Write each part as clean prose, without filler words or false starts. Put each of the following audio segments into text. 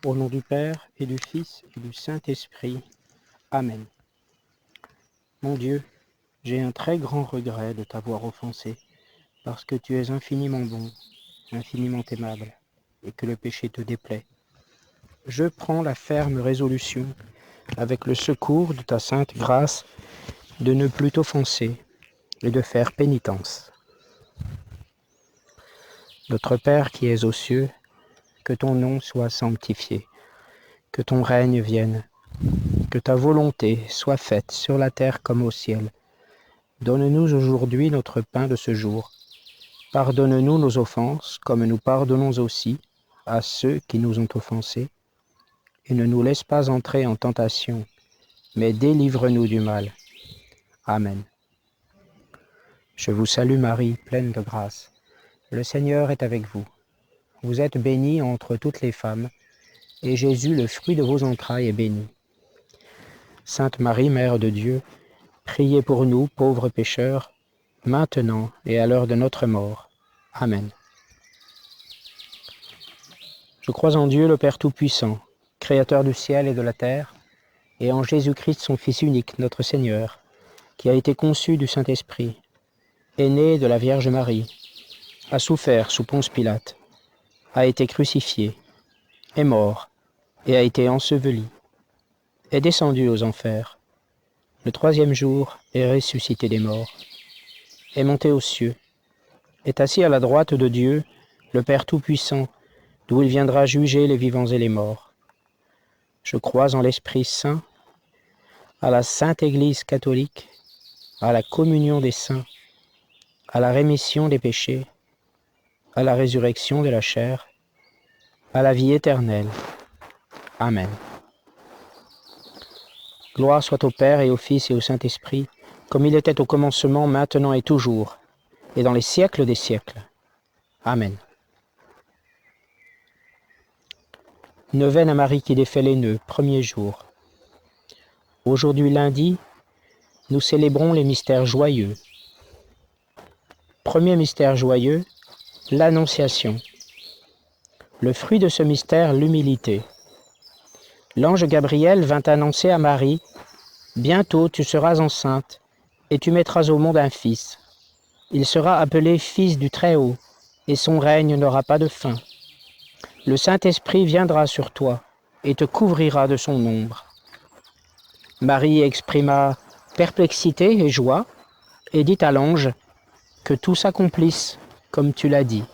Au nom du Père, et du Fils, et du Saint-Esprit. Amen. Mon Dieu, j'ai un très grand regret de t'avoir offensé, parce que tu es infiniment bon, infiniment aimable, et que le péché te déplaît. Je prends la ferme résolution, avec le secours de ta sainte grâce, de ne plus t'offenser et de faire pénitence. Notre Père qui es aux cieux, que ton nom soit sanctifié, que ton règne vienne, que ta volonté soit faite sur la terre comme au ciel. Donne-nous aujourd'hui notre pain de ce jour. Pardonne-nous nos offenses, comme nous pardonnons aussi à ceux qui nous ont offensés. Et ne nous laisse pas entrer en tentation, mais délivre-nous du mal. Amen. Je vous salue Marie, pleine de grâce. Le Seigneur est avec vous. Vous êtes bénie entre toutes les femmes, et Jésus, le fruit de vos entrailles, est béni. Sainte Marie, Mère de Dieu, priez pour nous, pauvres pécheurs, maintenant et à l'heure de notre mort. Amen. Je crois en Dieu, le Père Tout-Puissant, Créateur du ciel et de la terre, et en Jésus-Christ, son Fils unique, notre Seigneur, qui a été conçu du Saint-Esprit, est né de la Vierge Marie, a souffert sous Ponce Pilate, a été crucifié, est mort et a été enseveli, est descendu aux enfers, le troisième jour est ressuscité des morts, est monté aux cieux, est assis à la droite de Dieu, le Père Tout-Puissant, d'où il viendra juger les vivants et les morts. Je crois en l'Esprit Saint, à la Sainte Église catholique, à la communion des saints, à la rémission des péchés, à la résurrection de la chair, à la vie éternelle. Amen. Gloire soit au Père et au Fils et au Saint-Esprit, comme il était au commencement, maintenant et toujours, et dans les siècles des siècles. Amen. Neuvaine à Marie qui défait les nœuds, premier jour. Aujourd'hui lundi, nous célébrons les mystères joyeux. Premier mystère joyeux, l'Annonciation. Le fruit de ce mystère, l'humilité. L'ange Gabriel vint annoncer à Marie, « Bientôt tu seras enceinte, et tu mettras au monde un fils. Il sera appelé Fils du Très-Haut, et son règne n'aura pas de fin. Le Saint-Esprit viendra sur toi, et te couvrira de son ombre. » Marie exprima perplexité et joie, et dit à l'ange, « Que tout s'accomplisse, comme tu l'as dit. »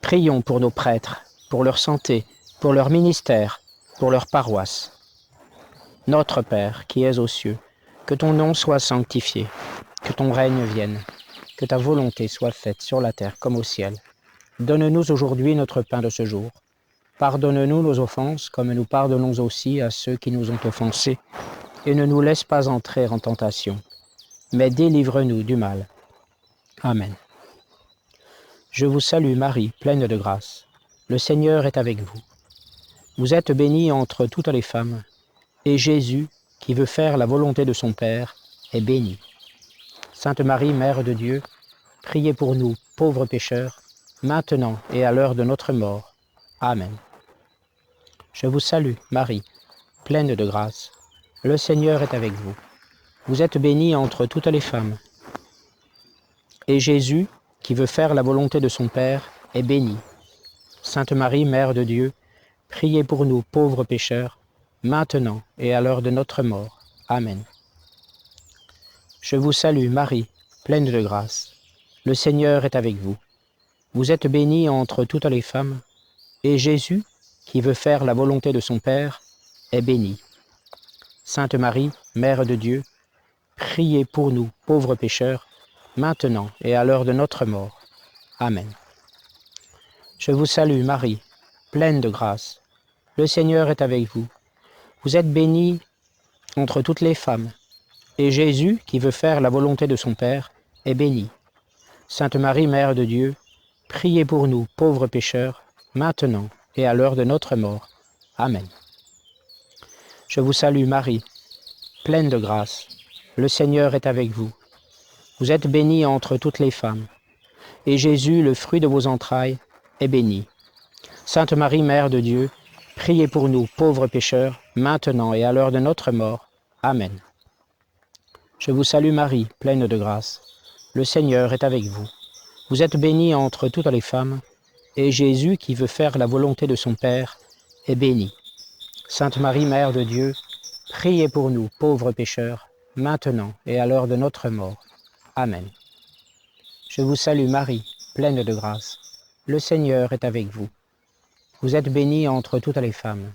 Prions pour nos prêtres, pour leur santé, pour leur ministère, pour leur paroisse. Notre Père, qui es aux cieux, que ton nom soit sanctifié, que ton règne vienne, que ta volonté soit faite sur la terre comme au ciel. Donne-nous aujourd'hui notre pain de ce jour. Pardonne-nous nos offenses, comme nous pardonnons aussi à ceux qui nous ont offensés, et ne nous laisse pas entrer en tentation, mais délivre-nous du mal. Amen. Je vous salue Marie, pleine de grâce. Le Seigneur est avec vous. Vous êtes bénie entre toutes les femmes, et Jésus, qui veut faire la volonté de son Père, est béni. Sainte Marie, Mère de Dieu, priez pour nous, pauvres pécheurs, maintenant et à l'heure de notre mort. Amen. Je vous salue, Marie, pleine de grâce. Le Seigneur est avec vous. Vous êtes bénie entre toutes les femmes. Et Jésus, qui veut faire la volonté de son Père, est béni. Sainte Marie, Mère de Dieu, priez pour nous, pauvres pécheurs, maintenant et à l'heure de notre mort. Amen. Je vous salue, Marie, pleine de grâce. Le Seigneur est avec vous. Vous êtes bénie entre toutes les femmes, et Jésus, qui veut faire la volonté de son Père, est béni. Sainte Marie, Mère de Dieu, priez pour nous, pauvres pécheurs, maintenant et à l'heure de notre mort. Amen. Je vous salue, Marie, pleine de grâce. Le Seigneur est avec vous. Vous êtes bénie entre toutes les femmes, et Jésus, qui veut faire la volonté de son Père, est béni. Sainte Marie, Mère de Dieu, priez pour nous, pauvres pécheurs, maintenant et à l'heure de notre mort. Amen. Je vous salue, Marie, pleine de grâce. Le Seigneur est avec vous. Vous êtes bénie entre toutes les femmes, et Jésus, le fruit de vos entrailles, est béni. Sainte Marie, Mère de Dieu, priez pour nous, pauvres pécheurs, maintenant et à l'heure de notre mort. Amen. Je vous salue Marie, pleine de grâce. Le Seigneur est avec vous. Vous êtes bénie entre toutes les femmes, et Jésus, qui veut faire la volonté de son Père, est béni. Sainte Marie, Mère de Dieu, priez pour nous, pauvres pécheurs, maintenant et à l'heure de notre mort. Amen. Je vous salue Marie, pleine de grâce. Le Seigneur est avec vous. Vous êtes bénie entre toutes les femmes,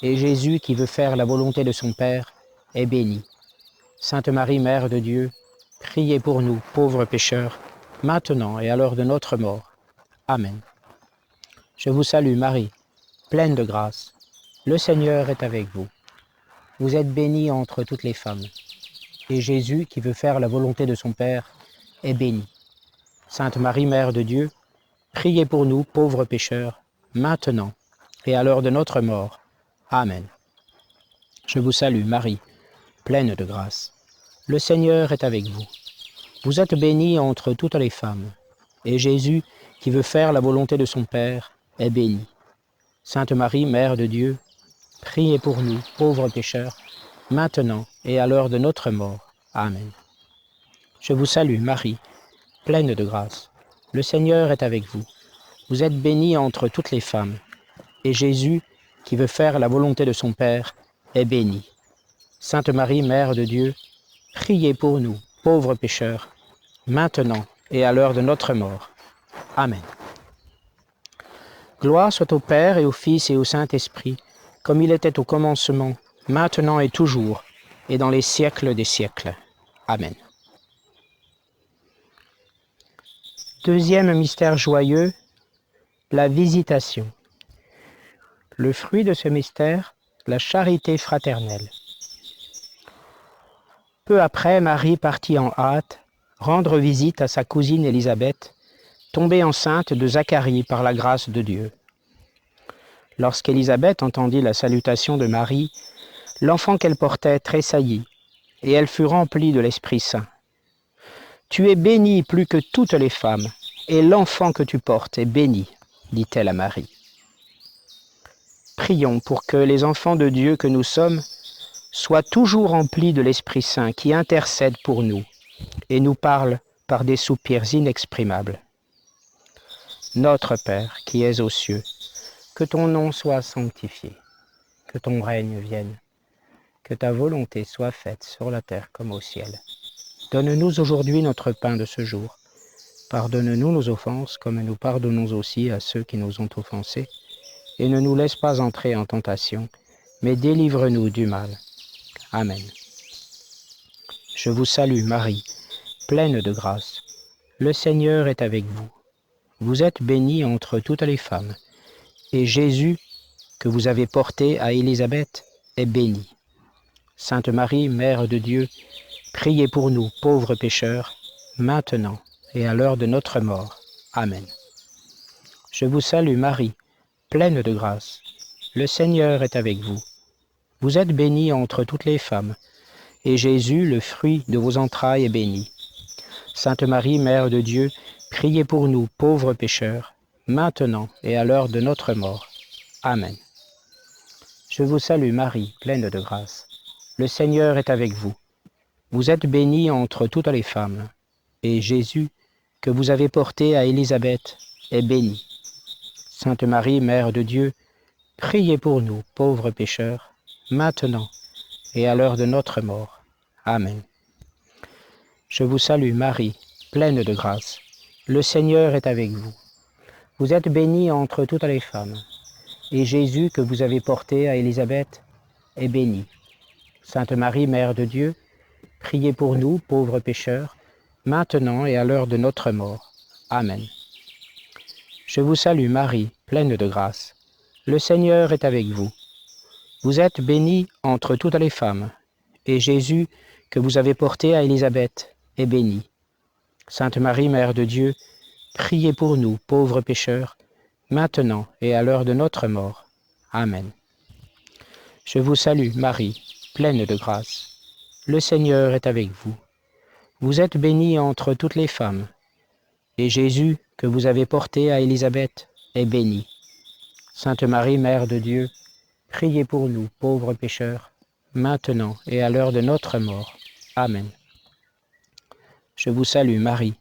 et Jésus, qui veut faire la volonté de son Père, est béni. Sainte Marie, Mère de Dieu, priez pour nous, pauvres pécheurs, maintenant et à l'heure de notre mort. Amen. Je vous salue Marie, pleine de grâce. Le Seigneur est avec vous. Vous êtes bénie entre toutes les femmes, et Jésus, qui veut faire la volonté de son Père, est béni. Sainte Marie, Mère de Dieu, priez pour nous, pauvres pécheurs, maintenant et à l'heure de notre mort. Amen. Je vous salue Marie, pleine de grâce. Le Seigneur est avec vous. Vous êtes bénie entre toutes les femmes, et Jésus, qui veut faire la volonté de son Père, est béni. Sainte Marie, Mère de Dieu, priez pour nous, pauvres pécheurs, maintenant et à l'heure de notre mort. Amen. Je vous salue Marie, pleine de grâce. Le Seigneur est avec vous. Vous êtes bénie entre toutes les femmes, et Jésus, qui veut faire la volonté de son Père, est béni. Sainte Marie, Mère de Dieu, priez pour nous, pauvres pécheurs, maintenant et à l'heure de notre mort. Amen. Gloire soit au Père et au Fils et au Saint-Esprit, comme il était au commencement, maintenant et toujours, et dans les siècles des siècles. Amen. Deuxième mystère joyeux, la visitation. Le fruit de ce mystère, la charité fraternelle. Peu après, Marie partit en hâte, rendre visite à sa cousine Élisabeth, tombée enceinte de Zacharie par la grâce de Dieu. Lorsqu'Élisabeth entendit la salutation de Marie, l'enfant qu'elle portait tressaillit, et elle fut remplie de l'Esprit Saint. « Tu es bénie plus que toutes les femmes, et l'enfant que tu portes est béni, » dit-elle à Marie. Prions pour que les enfants de Dieu que nous sommes soient toujours remplis de l'Esprit Saint qui intercède pour nous et nous parle par des soupirs inexprimables. Notre Père qui es aux cieux, que ton nom soit sanctifié, que ton règne vienne, que ta volonté soit faite sur la terre comme au ciel. Donne-nous aujourd'hui notre pain de ce jour. Pardonne-nous nos offenses comme nous pardonnons aussi à ceux qui nous ont offensés. Et ne nous laisse pas entrer en tentation, mais délivre-nous du mal. Amen. Je vous salue Marie, pleine de grâce. Le Seigneur est avec vous. Vous êtes bénie entre toutes les femmes, et Jésus, que vous avez porté à Élisabeth, est béni. Sainte Marie, Mère de Dieu, priez pour nous, pauvres pécheurs, maintenant et à l'heure de notre mort. Amen. Je vous salue Marie, pleine de grâce. Le Seigneur est avec vous. Vous êtes bénie entre toutes les femmes, et Jésus, le fruit de vos entrailles, est béni. Sainte Marie, Mère de Dieu, priez pour nous, pauvres pécheurs, maintenant et à l'heure de notre mort. Amen. Je vous salue Marie, pleine de grâce. Le Seigneur est avec vous. Vous êtes bénie entre toutes les femmes, et Jésus, que vous avez porté à Élisabeth, est béni. Sainte Marie, Mère de Dieu, priez pour nous, pauvres pécheurs, maintenant et à l'heure de notre mort. Amen. Je vous salue Marie, pleine de grâce. Le Seigneur est avec vous. Vous êtes bénie entre toutes les femmes, et Jésus, que vous avez porté à Élisabeth, est béni. Sainte Marie, Mère de Dieu, priez pour nous, pauvres pécheurs, maintenant et à l'heure de notre mort. Amen. Je vous salue Marie, pleine de grâce. Le Seigneur est avec vous. Vous êtes bénie entre toutes les femmes, et Jésus, que vous avez porté à Élisabeth, est béni. Sainte Marie, Mère de Dieu, priez pour nous, pauvres pécheurs, maintenant et à l'heure de notre mort. Amen. Je vous salue Marie, pleine de grâce. Le Seigneur est avec vous. Vous êtes bénie entre toutes les femmes, et Jésus, que vous avez porté à Élisabeth, est béni. Sainte Marie, Mère de Dieu, priez pour nous, pauvres pécheurs, maintenant et à l'heure de notre mort. Amen. Je vous salue Marie,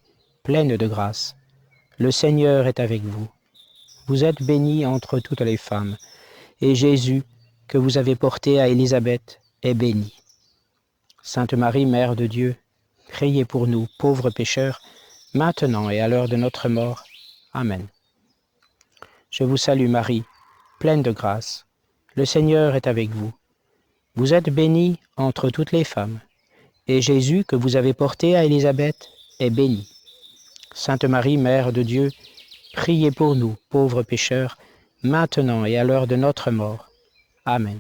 pleine de grâce. Le Seigneur est avec vous. Vous êtes bénie entre toutes les femmes, et Jésus, que vous avez porté à Élisabeth, est béni. Sainte Marie, Mère de Dieu, priez pour nous, pauvres pécheurs, maintenant et à l'heure de notre mort. Amen. Je vous salue Marie, pleine de grâce. Le Seigneur est avec vous. Vous êtes bénie entre toutes les femmes, et Jésus, que vous avez porté à Élisabeth, est béni. Sainte Marie, Mère de Dieu, priez pour nous, pauvres pécheurs, maintenant et à l'heure de notre mort. Amen.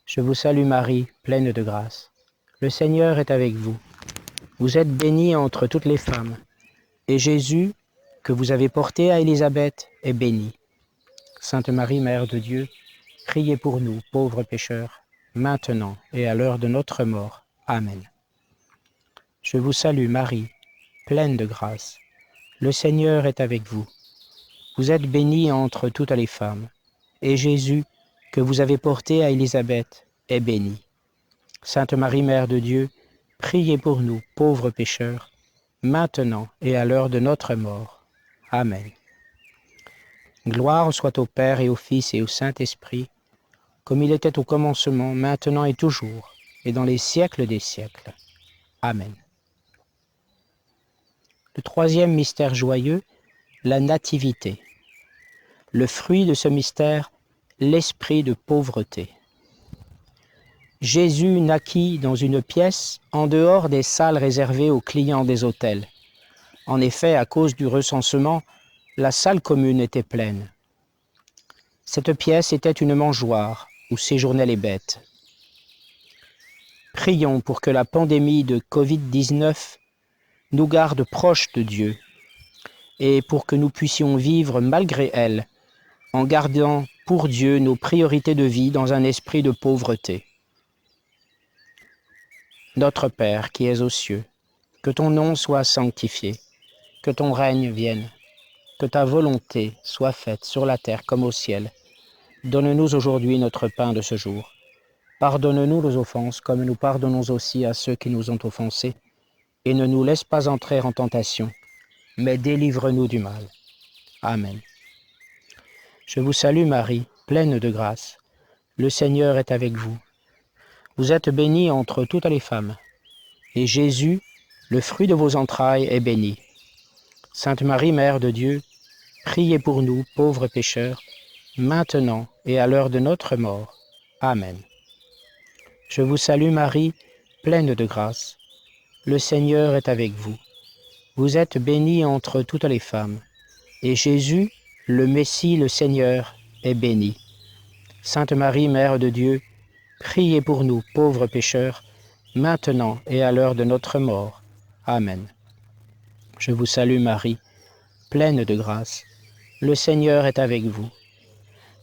Je vous salue Marie, pleine de grâce. Le Seigneur est avec vous. Vous êtes bénie entre toutes les femmes, et Jésus, que vous avez porté à Élisabeth, est béni. Sainte Marie, Mère de Dieu, priez pour nous, pauvres pécheurs, maintenant et à l'heure de notre mort. Amen. Je vous salue Marie, pleine de grâce. Le Seigneur est avec vous. Vous êtes bénie entre toutes les femmes, et Jésus, que vous avez porté à Élisabeth, est béni. Sainte Marie, Mère de Dieu, priez pour nous, pauvres pécheurs, maintenant et à l'heure de notre mort. Amen. Gloire soit au Père et au Fils et au Saint-Esprit, comme il était au commencement, maintenant et toujours, et dans les siècles des siècles. Amen. Le troisième mystère joyeux, la Nativité. Le fruit de ce mystère, l'esprit de pauvreté. Jésus naquit dans une pièce en dehors des salles réservées aux clients des hôtels. En effet, à cause du recensement, la salle commune était pleine. Cette pièce était une mangeoire où séjournaient les bêtes. Prions pour que la pandémie de Covid-19 nous garde proches de Dieu et pour que nous puissions vivre malgré elle en gardant pour Dieu nos priorités de vie dans un esprit de pauvreté. Notre Père qui es aux cieux, que ton nom soit sanctifié, que ton règne vienne, que ta volonté soit faite sur la terre comme au ciel. Donne-nous aujourd'hui notre pain de ce jour. Pardonne-nous nos offenses comme nous pardonnons aussi à ceux qui nous ont offensés. Et ne nous laisse pas entrer en tentation, mais délivre-nous du mal. Amen. Je vous salue Marie, pleine de grâce. Le Seigneur est avec vous. Vous êtes bénie entre toutes les femmes, et Jésus, le fruit de vos entrailles, est béni. Sainte Marie, Mère de Dieu, priez pour nous, pauvres pécheurs, maintenant et à l'heure de notre mort. Amen. Je vous salue Marie, pleine de grâce. Le Seigneur est avec vous. Vous êtes bénie entre toutes les femmes, et Jésus, le Messie, le Seigneur, est béni. Sainte Marie, Mère de Dieu, priez pour nous, pauvres pécheurs, maintenant et à l'heure de notre mort. Amen. Je vous salue Marie, pleine de grâce. Le Seigneur est avec vous.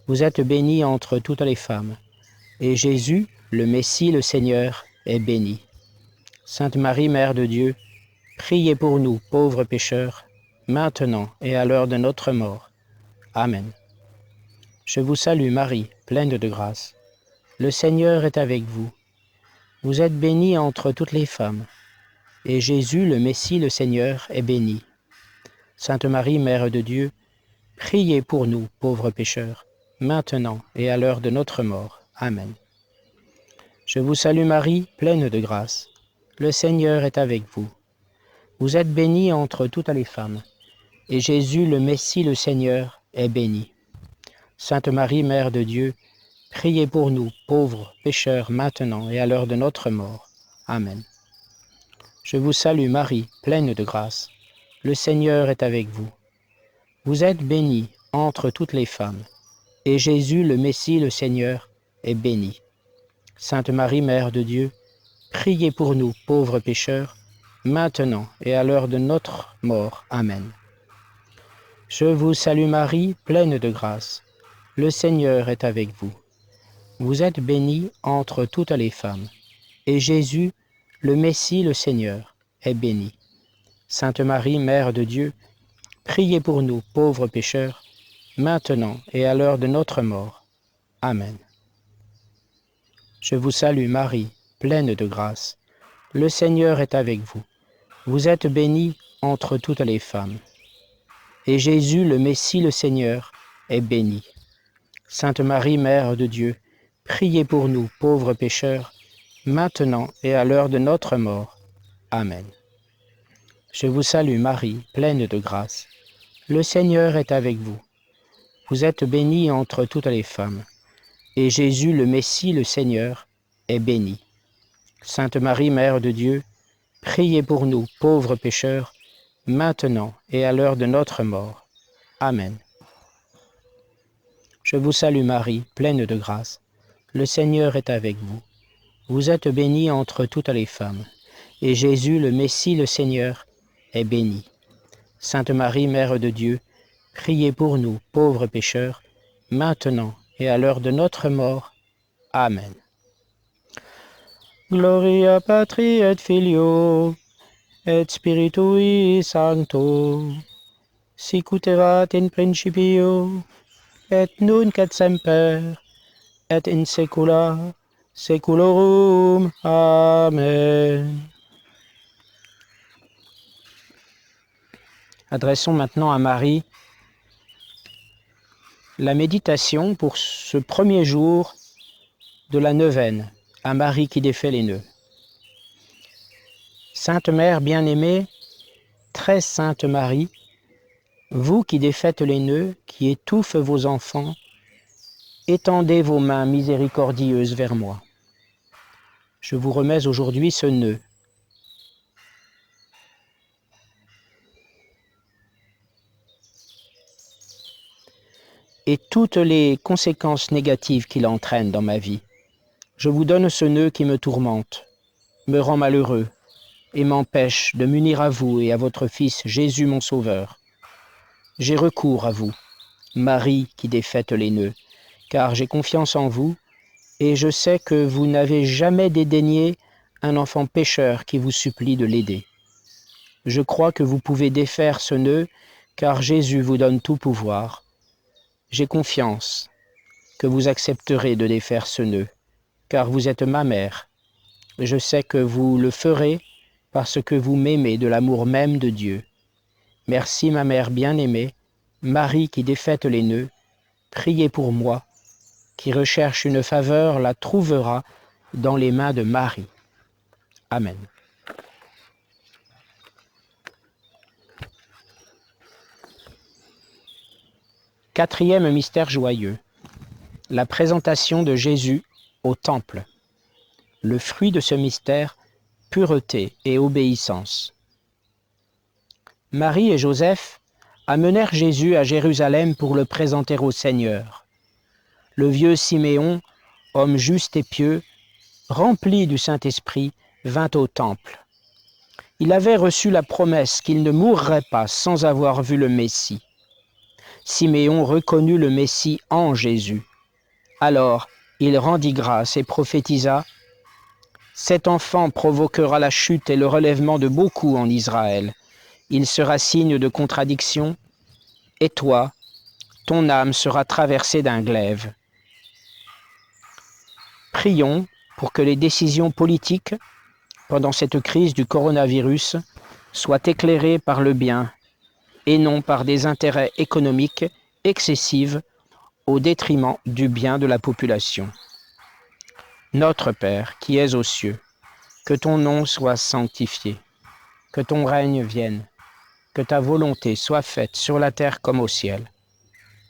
Vous êtes bénie entre toutes les femmes, et Jésus, le Messie, le Seigneur, est béni. Sainte Marie, Mère de Dieu, priez pour nous, pauvres pécheurs, maintenant et à l'heure de notre mort. Amen. Je vous salue Marie, pleine de grâce. Le Seigneur est avec vous. Vous êtes bénie entre toutes les femmes, et Jésus, le Messie, le Seigneur, est béni. Sainte Marie, Mère de Dieu, priez pour nous, pauvres pécheurs, maintenant et à l'heure de notre mort. Amen. Je vous salue Marie, pleine de grâce. Le Seigneur est avec vous. Vous êtes bénie entre toutes les femmes, et Jésus, le Messie, le Seigneur, est béni. Sainte Marie, Mère de Dieu, priez pour nous, pauvres pécheurs, maintenant et à l'heure de notre mort. Amen. Je vous salue Marie, pleine de grâce. Le Seigneur est avec vous. Vous êtes bénie entre toutes les femmes, et Jésus, le Messie, le Seigneur, est béni. Sainte Marie, Mère de Dieu, priez pour nous, pauvres pécheurs, maintenant et à l'heure de notre mort. Amen. Je vous salue Marie, pleine de grâce. Le Seigneur est avec vous. Vous êtes bénie entre toutes les femmes, et Jésus, le Messie, le Seigneur, est béni. Sainte Marie, Mère de Dieu, priez pour nous, pauvres pécheurs, maintenant et à l'heure de notre mort. Amen. Je vous salue Marie, pleine de grâce. Le Seigneur est avec vous. Vous êtes bénie entre toutes les femmes. Et Jésus, le Messie, le Seigneur, est béni. Sainte Marie, Mère de Dieu, priez pour nous, pauvres pécheurs, maintenant et à l'heure de notre mort. Amen. Je vous salue Marie, pleine de grâce. Le Seigneur est avec vous. Vous êtes bénie entre toutes les femmes. Et Jésus, le Messie, le Seigneur, est béni. Sainte Marie, Mère de Dieu, priez pour nous, pauvres pécheurs, maintenant et à l'heure de notre mort. Amen. Je vous salue Marie, pleine de grâce. Le Seigneur est avec vous. Vous êtes bénie entre toutes les femmes. Et Jésus, le Messie, le Seigneur, est béni. Sainte Marie, Mère de Dieu, priez pour nous, pauvres pécheurs, maintenant et à l'heure de notre mort. Amen. Gloria Patri et Filio, et Spiritui Sancto, sic ut erat in principio, et nunc et semper, et in saecula saeculorum. Amen. Adressons maintenant à Marie la méditation pour ce premier jour de la neuvaine, à Marie qui défait les nœuds. Sainte Mère bien-aimée, très sainte Marie, vous qui défaites les nœuds, qui étouffent vos enfants, étendez vos mains miséricordieuses vers moi. Je vous remets aujourd'hui ce nœud. Et toutes les conséquences négatives qu'il entraîne dans ma vie. Je vous donne ce nœud qui me tourmente, me rend malheureux et m'empêche de m'unir à vous et à votre Fils Jésus mon Sauveur. J'ai recours à vous, Marie qui défaites les nœuds, car j'ai confiance en vous et je sais que vous n'avez jamais dédaigné un enfant pécheur qui vous supplie de l'aider. Je crois que vous pouvez défaire ce nœud, car Jésus vous donne tout pouvoir. J'ai confiance que vous accepterez de défaire ce nœud, car vous êtes ma mère. Je sais que vous le ferez parce que vous m'aimez de l'amour même de Dieu. Merci ma mère bien-aimée, Marie qui défaites les nœuds, priez pour moi, qui recherche une faveur la trouvera dans les mains de Marie. Amen. Quatrième mystère joyeux, la présentation de Jésus au Temple. Le fruit de ce mystère, pureté et obéissance. Marie et Joseph amenèrent Jésus à Jérusalem pour le présenter au Seigneur. Le vieux Siméon, homme juste et pieux, rempli du Saint-Esprit, vint au Temple. Il avait reçu la promesse qu'il ne mourrait pas sans avoir vu le Messie. Siméon reconnut le Messie en Jésus. Alors, il rendit grâce et prophétisa : « Cet enfant provoquera la chute et le relèvement de beaucoup en Israël. Il sera signe de contradiction, et toi, ton âme sera traversée d'un glaive. » Prions pour que les décisions politiques, pendant cette crise du coronavirus, soient éclairées par le bien et non par des intérêts économiques excessifs au détriment du bien de la population. Notre Père, qui es aux cieux, que ton nom soit sanctifié, que ton règne vienne, que ta volonté soit faite sur la terre comme au ciel.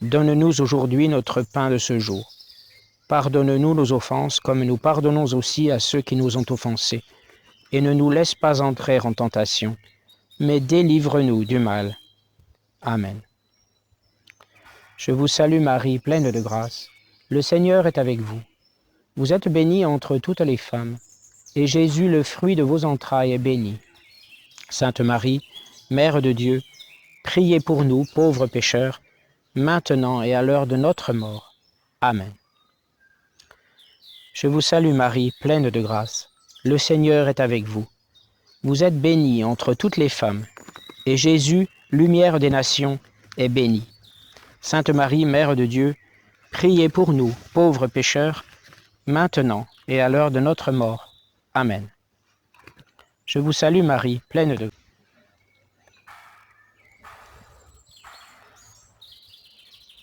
Donne-nous aujourd'hui notre pain de ce jour. Pardonne-nous nos offenses comme nous pardonnons aussi à ceux qui nous ont offensés. Et ne nous laisse pas entrer en tentation, mais délivre-nous du mal. Amen. Je vous salue Marie, pleine de grâce. Le Seigneur est avec vous. Vous êtes bénie entre toutes les femmes, et Jésus, le fruit de vos entrailles, est béni. Sainte Marie, Mère de Dieu, priez pour nous, pauvres pécheurs, maintenant et à l'heure de notre mort. Amen. Je vous salue Marie, pleine de grâce. Le Seigneur est avec vous. Vous êtes bénie entre toutes les femmes, et Jésus, lumière des nations, est béni. Sainte Marie, Mère de Dieu, priez pour nous, pauvres pécheurs, maintenant et à l'heure de notre mort. Amen. Je vous salue Marie, pleine de...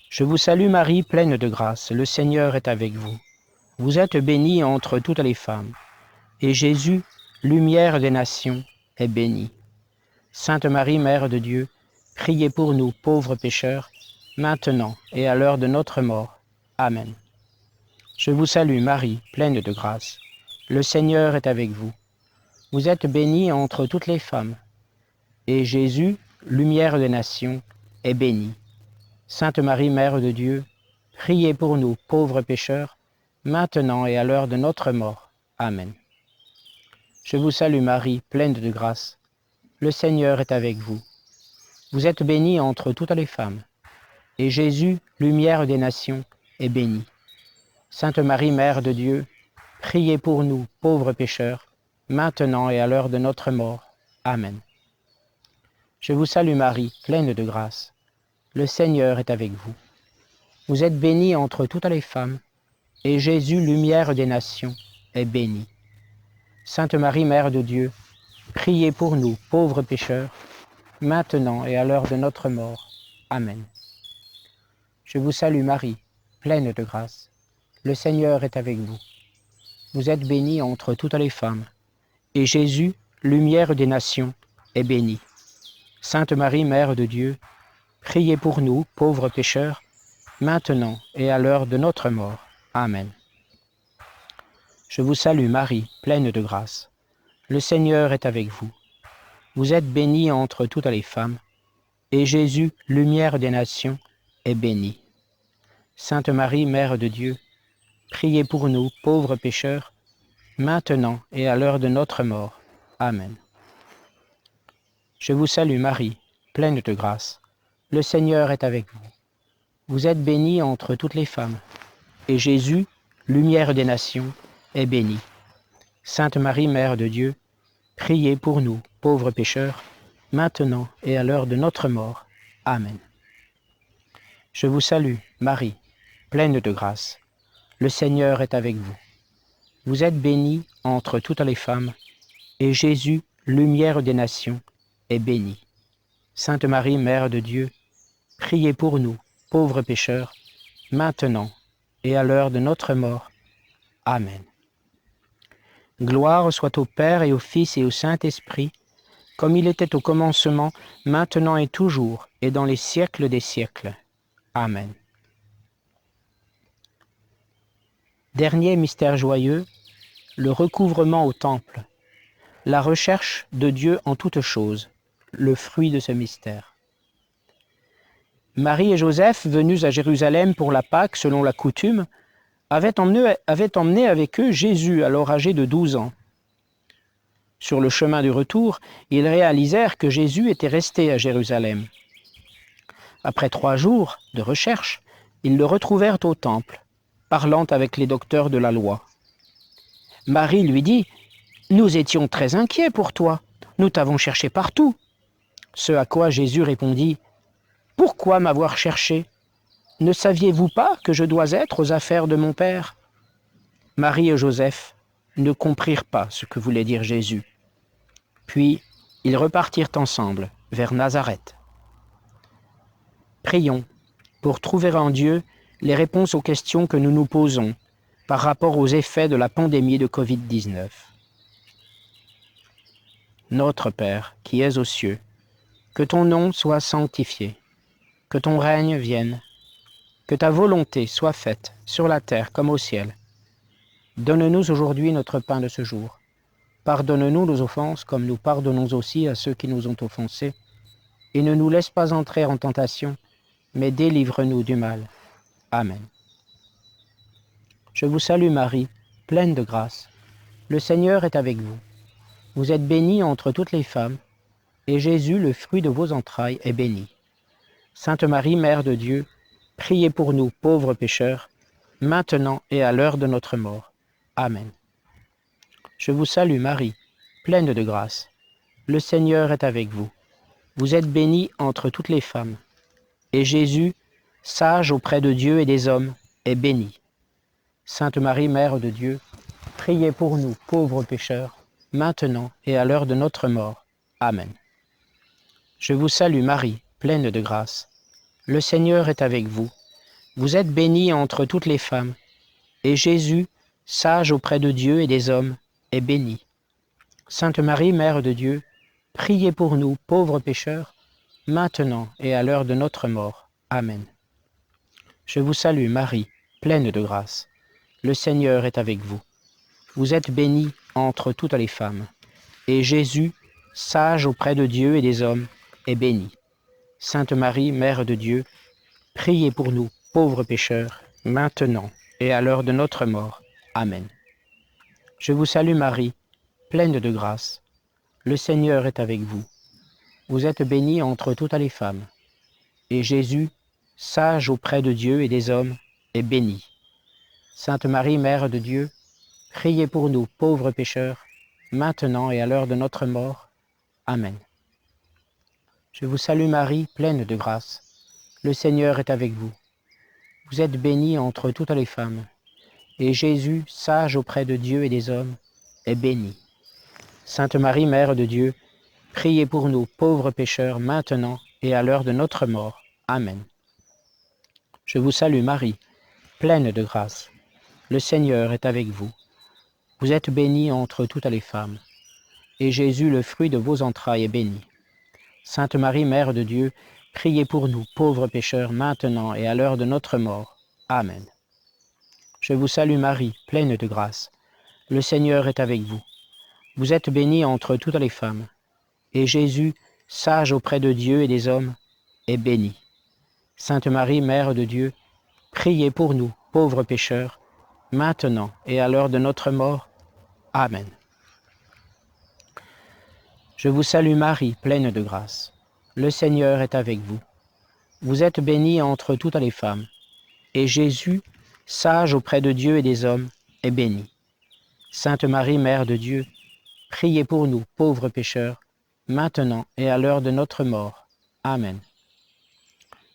Je vous salue Marie, pleine de grâce, le Seigneur est avec vous. Vous êtes bénie entre toutes les femmes, et Jésus, lumière des nations, est béni. Sainte Marie, Mère de Dieu, priez pour nous, pauvres pécheurs, maintenant et à l'heure de notre mort. Amen. Je vous salue Marie, pleine de grâce, le Seigneur est avec vous. Vous êtes bénie entre toutes les femmes, et Jésus, lumière des nations, est béni. Sainte Marie, Mère de Dieu, priez pour nous, pauvres pécheurs, maintenant et à l'heure de notre mort. Amen. Je vous salue Marie, pleine de grâce, le Seigneur est avec vous. Vous êtes bénie entre toutes les femmes, et Jésus, lumière des nations, est béni. Sainte Marie, Mère de Dieu, priez pour nous, pauvres pécheurs, maintenant et à l'heure de notre mort. Amen. Je vous salue Marie, pleine de grâce. Le Seigneur est avec vous. Vous êtes bénie entre toutes les femmes, et Jésus, lumière des nations, est béni. Sainte Marie, Mère de Dieu, priez pour nous, pauvres pécheurs, maintenant et à l'heure de notre mort. Amen. Je vous salue Marie, pleine de grâce. Le Seigneur est avec vous. Vous êtes bénie entre toutes les femmes, et Jésus, lumière des nations, est béni. Sainte Marie, Mère de Dieu, priez pour nous, pauvres pécheurs, maintenant et à l'heure de notre mort. Amen. Je vous salue Marie, pleine de grâce. Le Seigneur est avec vous. Vous êtes bénie entre toutes les femmes, et Jésus, lumière des nations, est béni. Sainte Marie, Mère de Dieu, priez pour nous, pauvres pécheurs, maintenant et à l'heure de notre mort. Amen. Je vous salue Marie, pleine de grâce. Le Seigneur est avec vous. Vous êtes bénie entre toutes les femmes, et Jésus, lumière des nations, est béni. Sainte Marie, Mère de Dieu, priez pour nous, pauvres pécheurs, maintenant et à l'heure de notre mort. Amen. Je vous salue, Marie, pleine de grâce. Le Seigneur est avec vous. Vous êtes bénie entre toutes les femmes, et Jésus, lumière des nations, est béni. Sainte Marie, Mère de Dieu, priez pour nous, pauvres pécheurs, maintenant et à l'heure de notre mort. Amen. Gloire soit au Père et au Fils et au Saint-Esprit, comme il était au commencement, maintenant et toujours, et dans les siècles des siècles. Amen. Dernier mystère joyeux, le recouvrement au temple, la recherche de Dieu en toutes choses, le fruit de ce mystère. Marie et Joseph, venus à Jérusalem pour la Pâque selon la coutume, avaient emmené avec eux Jésus, alors âgé de 12 ans. Sur le chemin du retour, ils réalisèrent que Jésus était resté à Jérusalem. Après 3 jours de recherche, ils le retrouvèrent au temple, parlant avec les docteurs de la loi. Marie lui dit « Nous étions très inquiets pour toi, nous t'avons cherché partout. » Ce à quoi Jésus répondit « Pourquoi m'avoir cherché ? Ne saviez-vous pas que je dois être aux affaires de mon Père ?» Marie et Joseph ne comprirent pas ce que voulait dire Jésus. Puis, ils repartirent ensemble vers Nazareth. Prions pour trouver en Dieu les réponses aux questions que nous nous posons par rapport aux effets de la pandémie de Covid-19. Notre Père, qui es aux cieux, que ton nom soit sanctifié, que ton règne vienne, que ta volonté soit faite sur la terre comme au ciel. Donne-nous aujourd'hui notre pain de ce jour. Pardonne-nous nos offenses comme nous pardonnons aussi à ceux qui nous ont offensés. Et ne nous laisse pas entrer en tentation, mais délivre-nous du mal. Amen. Je vous salue Marie, pleine de grâce. Le Seigneur est avec vous. Vous êtes bénie entre toutes les femmes, et Jésus, le fruit de vos entrailles, est béni. Sainte Marie, Mère de Dieu, priez pour nous pauvres pécheurs, maintenant et à l'heure de notre mort. Amen. Je vous salue Marie, pleine de grâce. Le Seigneur est avec vous. Vous êtes bénie entre toutes les femmes. Et Jésus, sage auprès de Dieu et des hommes, est bénie. Sainte Marie, Mère de Dieu, priez pour nous, pauvres pécheurs, maintenant et à l'heure de notre mort. Amen. Je vous salue Marie, pleine de grâce. Le Seigneur est avec vous. Vous êtes bénie entre toutes les femmes, et Jésus, sage auprès de Dieu et des hommes, est béni. Sainte Marie, Mère de Dieu, priez pour nous, pauvres pécheurs, maintenant et à l'heure de notre mort. Amen. Je vous salue Marie, pleine de grâce. Le Seigneur est avec vous. Vous êtes bénie entre toutes les femmes, et Jésus, sage auprès de Dieu et des hommes, est béni. Sainte Marie, Mère de Dieu, priez pour nous, pauvres pécheurs, maintenant et à l'heure de notre mort. Amen. Je vous salue Marie, pleine de grâce. Le Seigneur est avec vous. Vous êtes bénie entre toutes les femmes, et Jésus, sage auprès de Dieu et des hommes, est béni. Sainte Marie, Mère de Dieu, priez pour nous, pauvres pécheurs, maintenant et à l'heure de notre mort. Amen. Je vous salue Marie, pleine de grâce. Le Seigneur est avec vous. Vous êtes bénie entre toutes les femmes, et Jésus, sage auprès de Dieu et des hommes, est béni. Sainte Marie, Mère de Dieu, priez pour nous, pauvres pécheurs, maintenant et à l'heure de notre mort. Amen. Je vous salue Marie, pleine de grâce. Le Seigneur est avec vous. Vous êtes bénie entre toutes les femmes, et Jésus, le fruit de vos entrailles, est béni. Sainte Marie, Mère de Dieu, priez pour nous, pauvres pécheurs, maintenant et à l'heure de notre mort. Amen. Je vous salue Marie, pleine de grâce. Le Seigneur est avec vous. Vous êtes bénie entre toutes les femmes, et Jésus, sage auprès de Dieu et des hommes, est béni. Sainte Marie, Mère de Dieu, priez pour nous, pauvres pécheurs, maintenant et à l'heure de notre mort. Amen. Je vous salue Marie, pleine de grâce. Le Seigneur est avec vous. Vous êtes bénie entre toutes les femmes, et Jésus, sage auprès de Dieu et des hommes, est béni. Sainte Marie, Mère de Dieu, priez pour nous, pauvres pécheurs, maintenant et à l'heure de notre mort. Amen.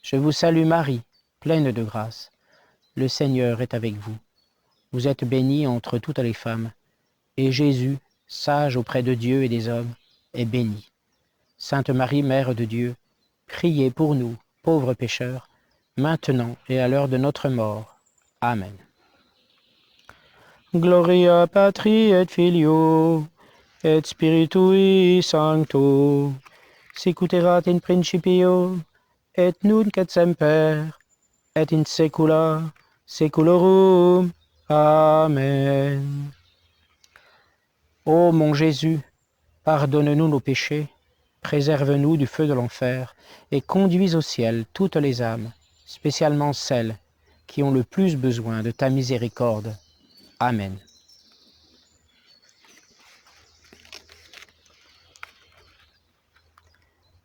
Je vous salue Marie, pleine de grâce. Le Seigneur est avec vous. Vous êtes bénie entre toutes les femmes, et Jésus, sage auprès de Dieu et des hommes, est béni. Sainte Marie, Mère de Dieu, priez pour nous, pauvres pécheurs, maintenant et à l'heure de notre mort. Amen. Gloria Patri et Filio, et Spiritui Sancto, sicut erat in principio, et nunc et semper, et in saecula saeculorum. Amen. Ô mon Jésus, pardonne-nous nos péchés, préserve-nous du feu de l'enfer, et conduis au ciel toutes les âmes, spécialement celles qui ont le plus besoin de ta miséricorde. Amen.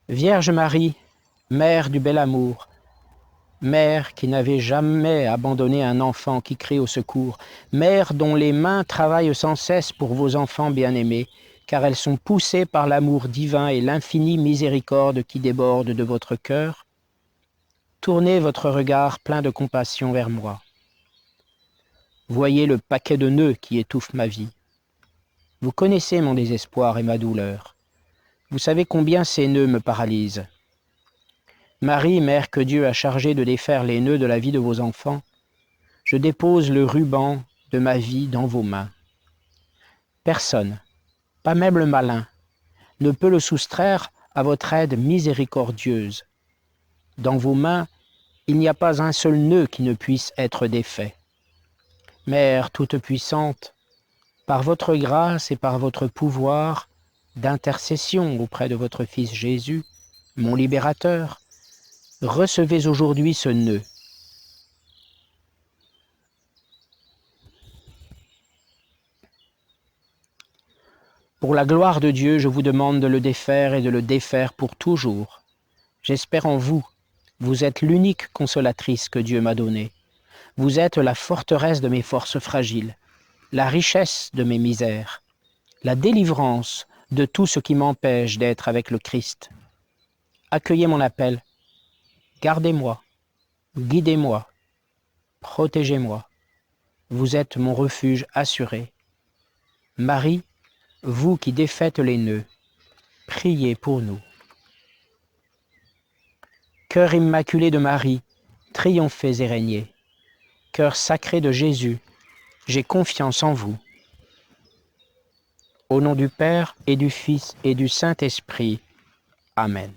Vierge Marie, Mère du bel amour, Mère qui n'avait jamais abandonné un enfant qui crie au secours, Mère dont les mains travaillent sans cesse pour vos enfants bien-aimés, car elles sont poussées par l'amour divin et l'infinie miséricorde qui déborde de votre cœur, tournez votre regard plein de compassion vers moi. Voyez le paquet de nœuds qui étouffe ma vie. Vous connaissez mon désespoir et ma douleur. Vous savez combien ces nœuds me paralysent. Marie, Mère que Dieu a chargée de défaire les nœuds de la vie de vos enfants, je dépose le ruban de ma vie dans vos mains. Personne, pas même le malin, ne peut le soustraire à votre aide miséricordieuse. Dans vos mains, il n'y a pas un seul nœud qui ne puisse être défait. Mère toute-puissante, par votre grâce et par votre pouvoir d'intercession auprès de votre Fils Jésus, mon libérateur, recevez aujourd'hui ce nœud. Pour la gloire de Dieu, je vous demande de le défaire et de le défaire pour toujours. J'espère en vous. Vous êtes l'unique consolatrice que Dieu m'a donnée. Vous êtes la forteresse de mes forces fragiles, la richesse de mes misères, la délivrance de tout ce qui m'empêche d'être avec le Christ. Accueillez mon appel. Gardez-moi, guidez-moi, protégez-moi. Vous êtes mon refuge assuré. Marie, vous qui défaites les nœuds, priez pour nous. Cœur immaculé de Marie, triomphez et régnez. Cœur sacré de Jésus, j'ai confiance en vous. Au nom du Père et du Fils et du Saint-Esprit. Amen.